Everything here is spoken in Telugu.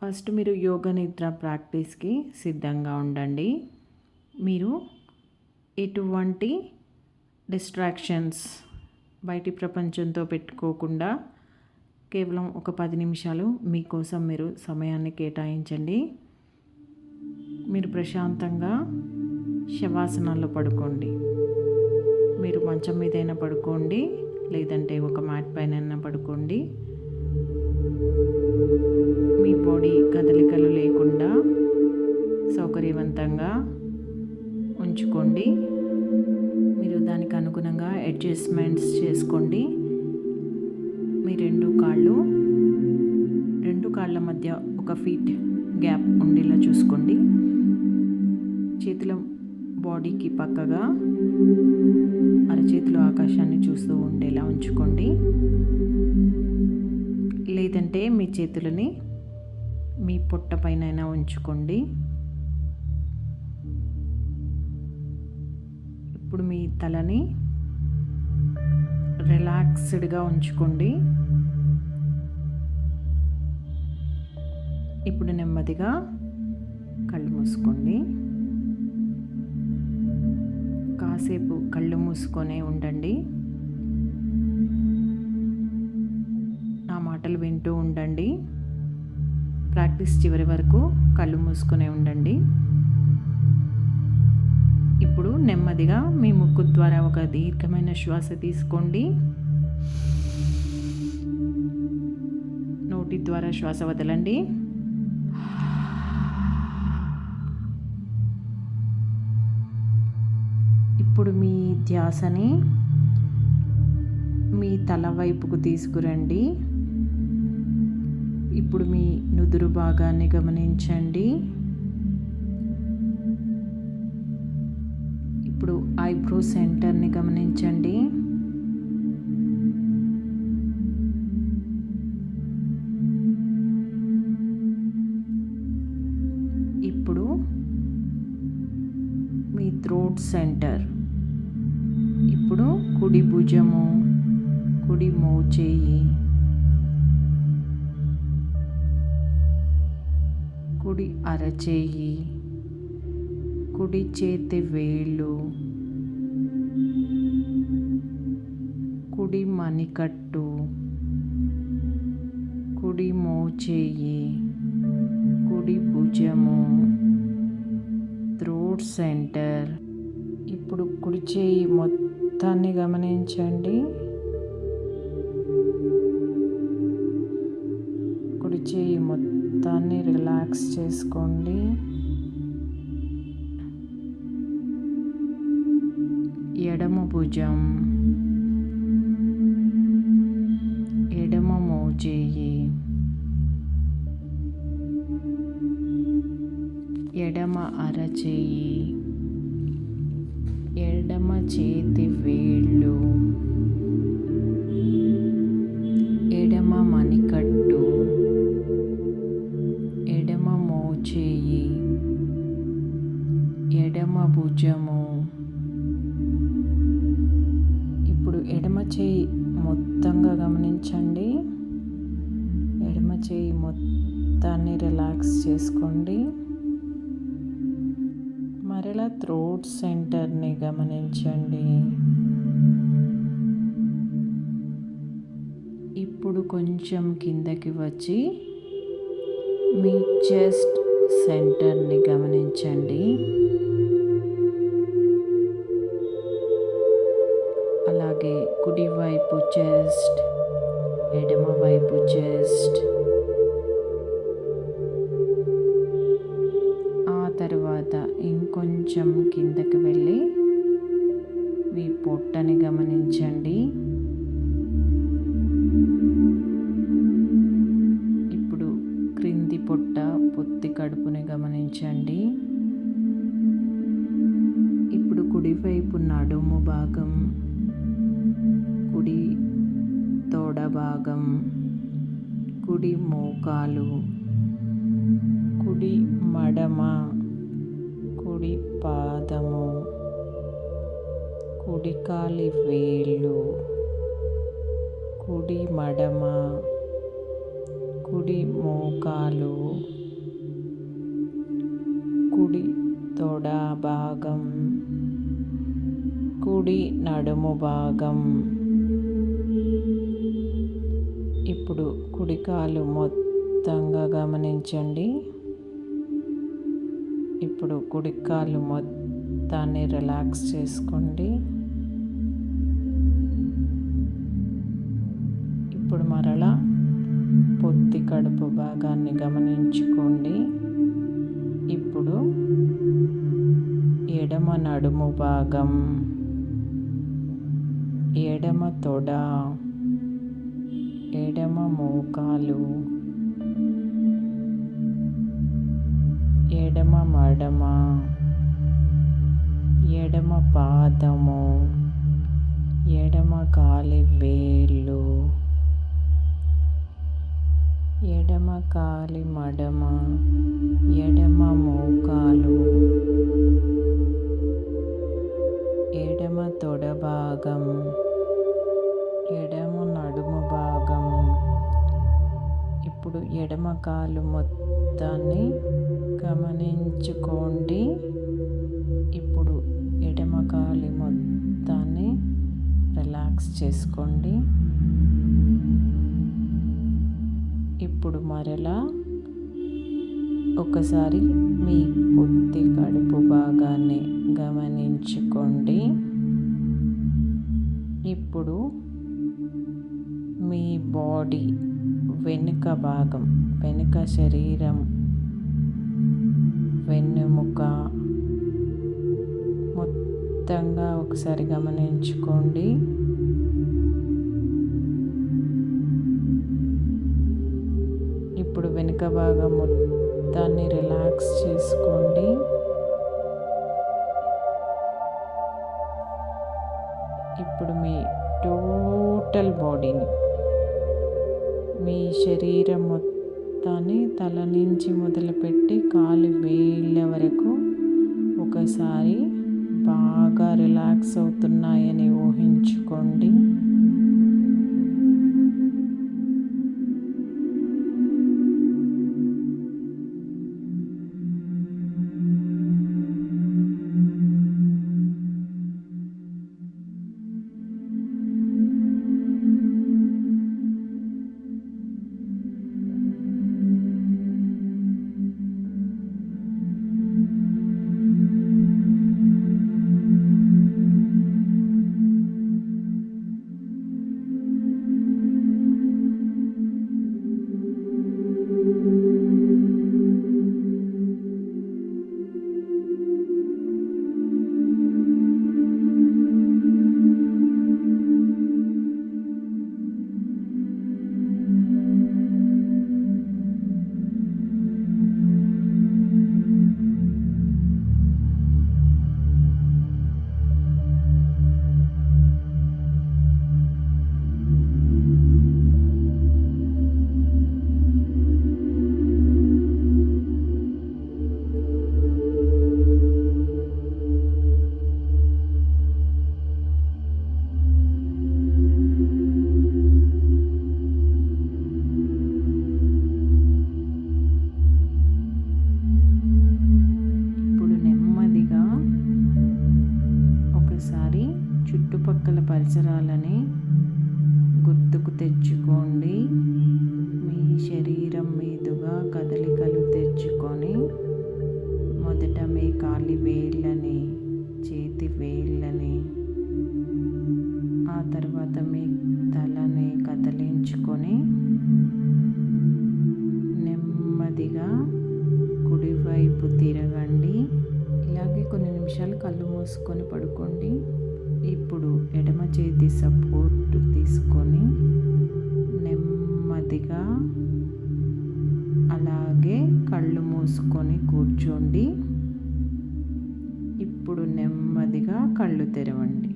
ఫస్ట్ మీరు యోగ నిద్ర ప్రాక్టీస్కి సిద్ధంగా ఉండండి. మీరు ఎటువంటి డిస్ట్రాక్షన్స్ బయటి ప్రపంచంతో పెట్టుకోకుండా కేవలం ఒక 10 నిమిషాలు మీకోసం మీరు సమయాన్ని కేటాయించండి. మీరు ప్రశాంతంగా శవాసనాల్లో పడుకోండి. మీరు మంచం మీదైనా పడుకోండి, లేదంటే ఒక మ్యాట్ పైన పడుకోండి. మీ బాడీ కదలికలు లేకుండా సౌకర్యవంతంగా ఉంచుకోండి. మీరు దానికి అనుగుణంగా అడ్జస్ట్మెంట్స్ చేసుకోండి. మీ రెండు కాళ్ళ మధ్య 1 ఫీట్ గ్యాప్ ఉండేలా చూసుకోండి. చేతుల బాడీకి పక్కగా అరచేతులు ఆకాశాన్ని చూస్తూ ఉండేలా ఉంచుకోండి. లేదంటే మీ చేతులని మీ పొట్ట పైన ఉంచుకోండి. ఇప్పుడు మీ తలని రిలాక్స్డ్గా ఉంచుకోండి. ఇప్పుడు నెమ్మదిగా కళ్ళు మూసుకోండి. కాసేపు కళ్ళు మూసుకొనే ఉండండి. నా మాటలు వింటూ ఉండండి. ప్రాక్టీస్ చివరి వరకు కళ్ళు మూసుకొనే ఉండండి. ఇప్పుడు నెమ్మదిగా మీ ముక్కు ద్వారా ఒక దీర్ఘమైన శ్వాస తీసుకోండి. నోటి ద్వారా శ్వాస వదలండి. ఇప్పుడు మీ ధ్యాసని మీ తల వైపుకు తీసుకురండి. ఇప్పుడు మీ నుదురు భాగాన్ని గమనించండి. ఇప్పుడు ఐబ్రో సెంటర్ని గమనించండి. ఇప్పుడు మీ థ్రోట్ సెంటర్. ఇప్పుడు కుడి భుజము, కుడి మోచేయి, కుడి అరచేయి, కుడి చేతి వేళ్ళు, కుడి మణికట్టు, కుడి మోచేయి, కుడి భుజము, థ్రోట్ సెంటర్. ఇప్పుడు కుడి చేయి మొత్తాన్ని గమనించండి. కుడి చేయి మొత్తాన్ని రిలాక్స్ చేసుకోండి. ఎడమ భుజం, ఎడమ మోచేయి, ఎడమ అరచేయి, ఎడమ చేతి వేళ్ళు, ఎడమ మణికట్టు, ఎడమ మోచేయి, ఎడమ భుజము. ఇప్పుడు ఎడమ చేయి మొత్తంగా గమనించండి. ఎడమ చేయి మొత్తాన్ని రిలాక్స్ చేసుకోండి. మరలా థ్రోట్ సెంటర్ని గమనించండి. ఇప్పుడు కొంచెం కిందకి వచ్చి మీ చెస్ట్ సెంటర్ని గమనించండి. అలాగే కుడివైపు చెస్ట్, ఎడమవైపు చెస్ట్, తర్వాత ఇంకొంచెం కిందకి వెళ్ళి మీ పొట్టని గమనించండి. ఇప్పుడు క్రింది పొట్ట, పొత్తి కడుపుని గమనించండి. ఇప్పుడు కుడివైపు నడుము భాగం, కుడి తోడ భాగం, కుడి మోకాలు, కుడి మడమ, కుడి పాదము, కుడి కాలి వేళ్ళు, కుడి మడమ, కుడి మోకాలు, తొడ భాగం, కుడి నడుము భాగం. ఇప్పుడు కుడి కాలు మొత్తంగా గమనించండి. ఇప్పుడు కుడి కాలు మొత్తాన్ని రిలాక్స్ చేసుకోండి. ఇప్పుడు మరలా పొత్తి కడుపు భాగాన్ని గమనించుకోండి. ఇప్పుడు ఎడమ నడుము భాగం, ఎడమ తొడ, ఎడమ మోకాలు, ఎడమ మడమ, ఎడమ పాదము, ఎడమ కాలి వేళ్ళు, ఎడమ కాలి మడమ, ఎడమ మోకాలు, ఎడమ తొడ భాగం, ఎడమ నడుము భాగం. ఇప్పుడు ఎడమ కాలు మొత్తాన్ని గమనించుకోండి. ఇప్పుడు ఎడమ కాలి మొత్తాన్ని రిలాక్స్ చేసుకోండి. ఇప్పుడు మరలా ఒకసారి మీ పొత్తి కడుపు భాగాన్ని గమనించుకోండి. ఇప్పుడు మీ బాడీ వెనుక భాగం, వెనుక శరీరం, వెన్నెముక మొత్తంగా ఒకసారి గమనించుకోండి. ఇప్పుడు వెనుక భాగం మొత్తాన్ని రిలాక్స్ చేసుకోండి. ఇప్పుడు మీ టోటల్ బాడీని, మీ శరీరం మొత్తాన్ని తల నుంచి మొదలుపెట్టి కాలి వేళ్ళ వరకు ఒకసారి బాగా రిలాక్స్ అవుతున్నాయని ఊహించుకోండి. చుట్టుపక్కల పరిసరాలని గుర్తుకు తెచ్చుకోండి. మీ శరీరం మీదుగా కదలికలు తెచ్చుకొని మొదట మీ కాలి వేళ్ళని, చేతి వేళ్ళని, ఆ తర్వాత మీ తలని కదిలించుకొని నెమ్మదిగా కుడివైపు తిరగండి. ఇలాగే కొన్ని నిమిషాలు కళ్ళు మూసుకొని పడుకోండి. ఇప్పుడు ఎడమ చేతి సపోర్ట్ తీసుకొని నెమ్మదిగా అలాగే కళ్ళు మూసుకొని కూర్చోండి. ఇప్పుడు నెమ్మదిగా కళ్ళు తెరవండి.